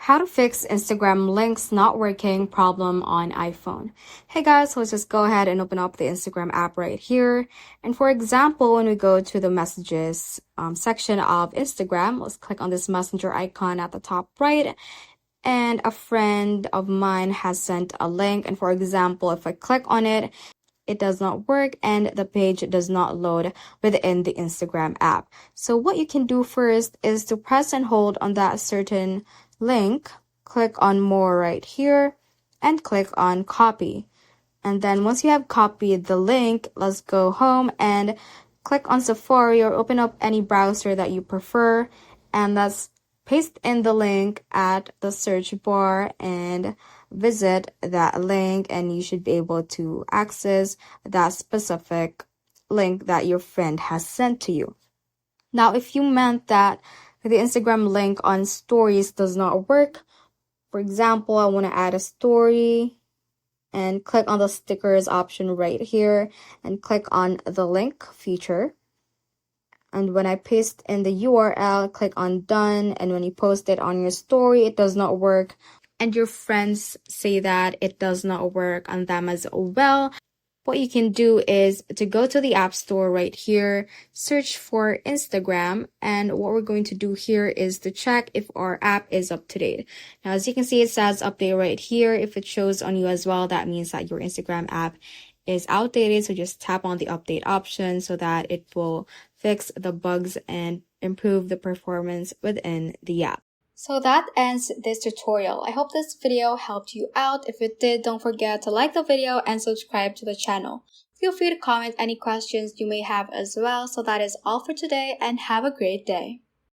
How to fix Instagram links not working problem on iPhone. Hey guys, so let's just go ahead and open up the Instagram app right here. And for example, when we go to the messages section of Instagram, let's click on this messenger icon at the top right. And a friend of mine has sent a link. And for example, if I click on it, it does not work and the page does not load within the Instagram app. So what you can do first is to press and hold on that certain link, click on more right here, and click on copy. And then once you have copied the link, let's go home and click on Safari or open up any browser that you prefer, and let's paste in the link at the search bar and visit that link, and you should be able to access that specific link that your friend has sent to you. Now, if you meant that the Instagram link on stories does not work, for example, I want to add a story and click on the stickers option right here and click on the link feature. And when I paste in the URL, click on done. And when you post it on your story, it does not work. And your friends say that it does not work on them as well. What you can do is to go to the App Store right here, search for Instagram, and what we're going to do here is to check if our app is up to date. Now, as you can see, it says update right here. If it shows on you as well, that means that your Instagram app is outdated. So just tap on the update option so that it will fix the bugs and improve the performance within the app. So that ends this tutorial. I hope this video helped you out. If it did, don't forget to like the video and subscribe to the channel. Feel free to comment any questions you may have as well. So that is all for today, and have a great day.